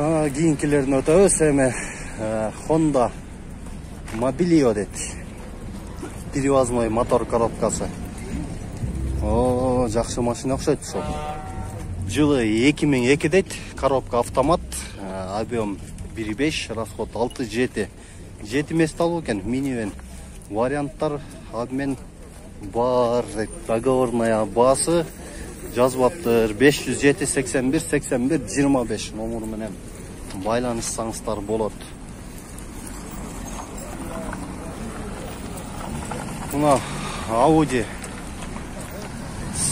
Кийинкилерин өтөбүз. Эми Honda Mobilio дейт. Перевозной мотор коробкасы. Жакшы машина окшойт ушул. Жылы 2002 дейт. Коробка автомат, объем 1.5, расход 6-7. 7 мест алуу экен, минивэн. Варианттар обмен бар, договорная баасы жазбаптыр. 507 81 81 25 номер менен байланышсаңыздар болот. Мына Audi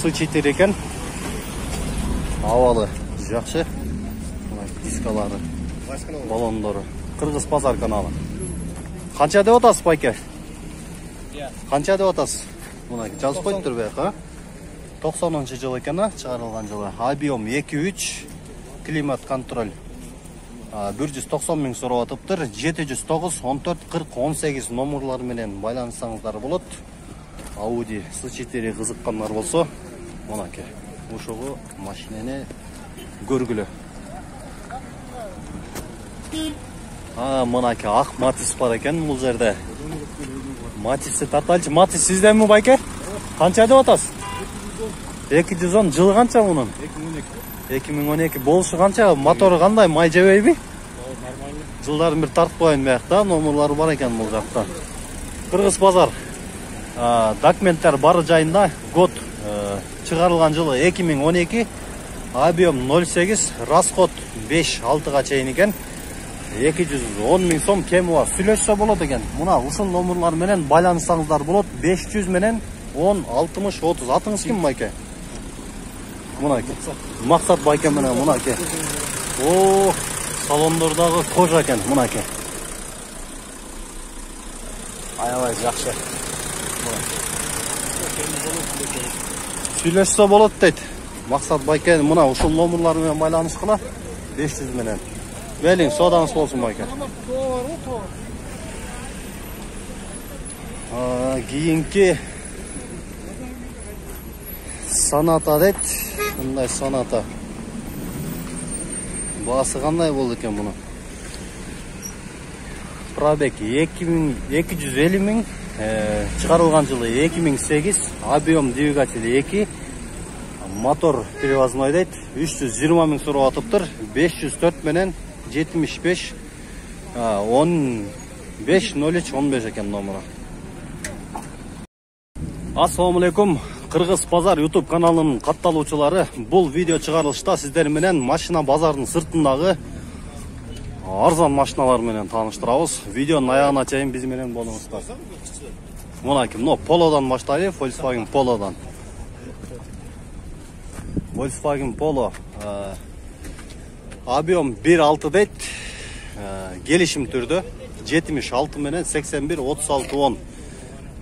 S4 экен. Авалы жакшы. Дискалары, балондору. Кыргыз базар каналы. Канча деп атасыз, байке? Канча деп атасыз? Мына жазып коюптур бек, 90-жыл экен, чыгарылган жылы. Объем 2.3, климат контроль. 190 миң сурап атыптыр. 709 14 40 18 номерлар менен байланышсаңыздар болот. Audi S4 кызыккандар болсо, мынакей ушугу машинени көргүлө. Мынакей ак Матис бар экен бул жерде. Матисти тартайлычы. Матис сизденби, байке? Канча деп атасыз? 210. Жылы канча мунун? 2012. Болушу канча? Мотору кандай? Май жебейби? Нормально. Жылдарын бир тартып коюн биякта, номерлары бар экен бул жакта. Кыргыз базар. Документтер бары жайында. Год чыгарылган жылы 2012. Объем 08, расход 5-6га чейин экен. 210 миң сом кеми бар. Сүйлөшсө болот экен. Мына ушул номерлар менен байланышсаңыздар болот. 500 менен 10 60 30. Атыңыз ким, байке? Мынакей. Максат байке менен мынакей. Салондордагы кожа экен, мынакей. Аябай жакшы. Сүйлөшсө болот дейт. Максат байке мына ушул номерлар менен байланышкыла. 500 менен. Белиң, содаңыз болсун, байке. Кийинки Sonata дейт. Мындай Sonata. Баасы кандай болду экен муну? Пробег 250 миң, чыгарылган жылы 2008, объем двигатель 2, мотор перевозной дейт. 320 миң сурап атыптыр. 504 менен 75 15 03 15 экен номеру. Ассаламу алейкум. Кыргыз базар YouTube каналынын катталуучулары, бул видео чыгарылышта сиздер менен машина базарынын сыртындагы арзан машиналар менен тааныштырабыз. Видеонун аягына чейин биз менен болуңуздар. Мынакей, Polo'дан баштайлы, Volkswagen Polo'дан. Volkswagen Polo объем 1.6 дейт. Келишим түрдө 76 менен 81 36 10.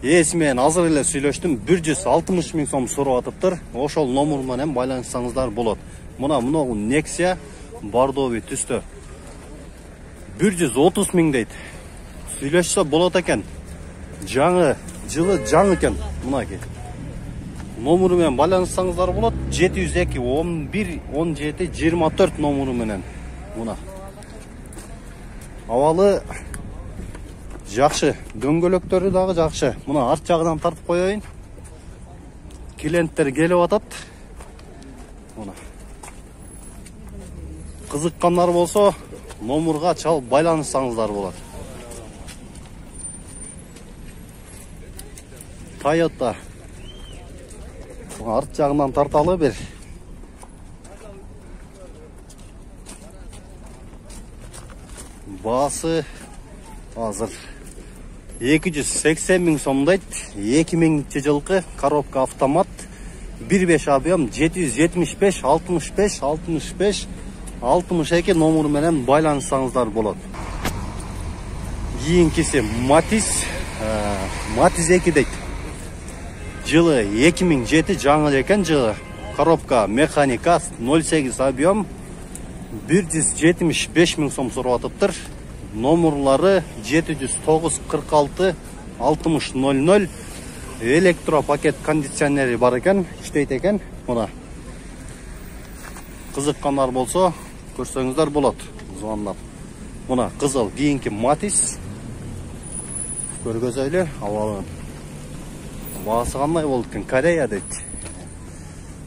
Ээси менен азыр эле сүйлөштүм. 160 миң сом сурап атыптыр. Ошол номер менен байланышсаңыздар болот. Мына Nexia бардовый түстө 130 миң дейт. Сүйлөшсө болот экен. Жаңы, жылы жаңы экен. Мынакей. Номеру менен байланышсаңыздар болот. 702 11 17 24 номеру менен. Мына. Авалы жакшы, дөңгөлөктөрү дагы жакшы. Мына арт жагынан тартып коёюн. Клиенттер келип атат. Мына. Кызыккандар болсо, номерга чалып байланышсаңыздар болот. Toyota. Арт жагынан тарталы бир. Баасы азыр 280 миң сом дейт. 2000 жылкы коробка автомат, 1.5 объем, 775 65 65 62 номер менен байланышсаңыздар болот. Кийинкиси Matiz 2 дейт. Жылы 2007 жаңы экен жылы. Коробка механика, 08 объем, 175 миң сом сурап атыптыр. Номерлары 709 46 60 00. Электропакет кондиционери бар экен, иштейт экен. Мына. Кызыккандар болсо, көрсөңүздөр болот. звондап. Мына қызыл кийинки Матис. Көргөзөйлү, абалы. Баасы кандай болду экен? Корея дейт.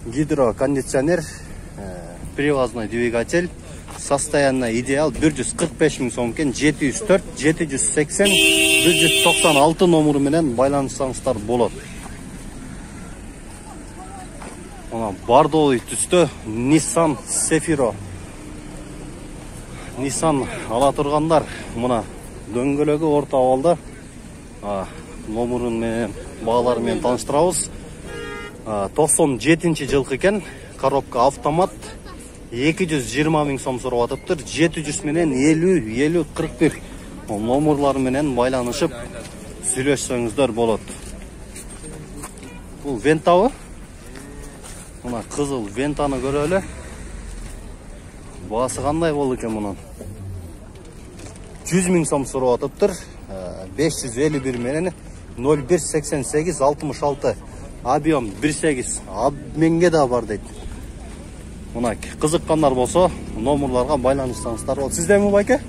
Гидрокондиционер, привозной двигатель. Состояние идеал 145 000 сом екен, 704, 780, 196 номері менен байланышсаңыздар болот. Мына бордовый түстө Nissan Sefiro. Nissan ала тургандар мына дөңгөлөгү орто абалда. Номерин менен баалары менен тааныштырабыз. 97 жылкы экен, коробка автомат. 220 000 сом сурап атыптыр. 700 менен 50 41 номерлар менен байланышып сүйлөшсөңүздөр болот. Бул вентабы. Мына кызыл вентаны көрөлү. Баасы кандай болду экен мунун? 100 000 сом сурап атыптыр. 551 менен 0188 66. Объем 1.8. Обменге да бар дейт. Мына кызыккандар болсо, номерларга байланышсаңыздар болот. Сиздеби байке?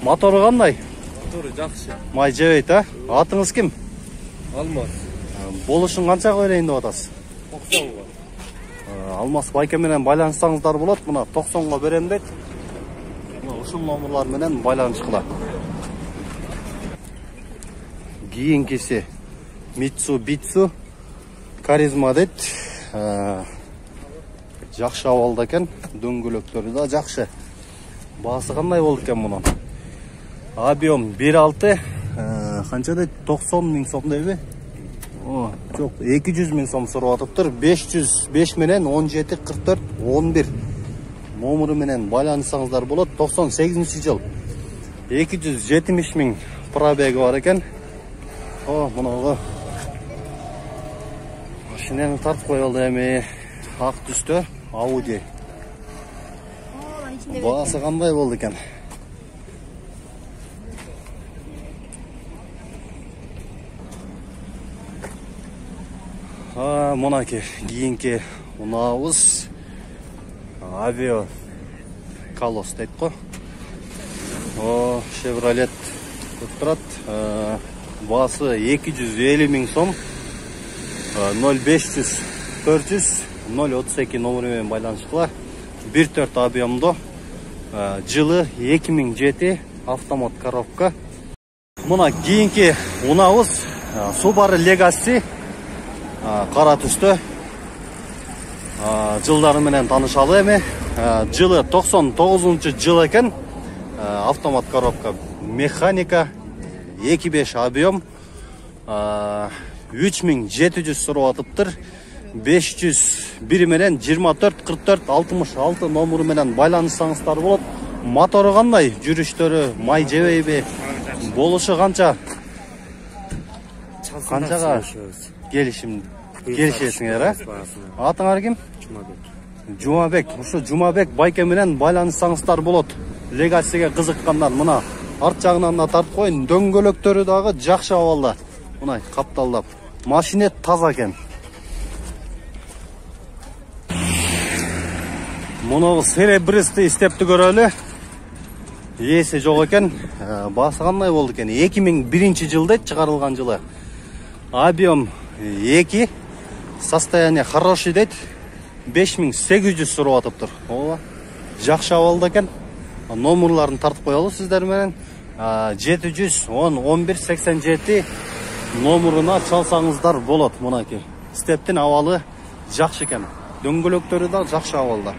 Мотору кандай? Мотору жакшы. Май жебейт, Атыңыз ким? Алмаз. Болушун канчага берейин деп атасыз? 90-га. Алмаз байке менен байланышсаңыздар болот. Мына 90-га берем дейт. Мына ушул номерлар менен байланышкыла. Кийинкиси Mitsubishi Каризма дейт. Жакшы абалда экен, дөңгөлөктөрү да жакшы. Баасы кандай болду экен мунун? Объем 1.6, канча дейт? 90 000 сом дейби? Жок, 200 000 сом сурап атыптыр. 505 менен 17 44 11 номери менен байланышсаңыздар болот. 98 жыл. 270 000 пробеги бар экен. Мынагы машинаны тартып коелду эми. Ак түстө Audi. Баасы кандай болду экен? Мунаки кийинки унаабыз Aveo Колос дейт го. Chevrolet турат. Баасы 250 000 сом. 0500 400 032 номери менен байланышкыла. 1.4 объемдо. Жылы 2007 автомат коробка. Мына кийинки унаабыз Subaru Legacy кара түстө. Жылдары менен таанышалы эми. Жылы 99 жыл экен. Автомат коробка, механика, 2.5 объем. 3700 сурап атыптыр. 501 менен 24 44 66 номери менен байланышсаңыздар болот. Мотору кандай? Жүрүштөрү май жебейби? Болушу канча? Канчага келишесиңер, Атыңар ким? Жумабек. Ушу Жумабек байке менен байланышсаңыздар болот. Легасиге кызыккандар мына арт жагынан да тартып коюн. Дөңгөлөктөрү дагы жакшы абалда. Мына капталдап. Машина таза экен. Муну серебристи истепти көрөлү. Ээси жок экен. Баасы кандай болду экен? 2001 жылда чыгарылган жылы. Объем 2. Состояние хороший дейт. 5800 сурап атыптыр. Жакшы абалда экен. Номерларын тартып коелу сиздер менен. 710 11 87 номерына чалсаңыздар болот. Мунаки стептин абалы жакшы экен. Дөңгөлөктөрү да жакшы абалда.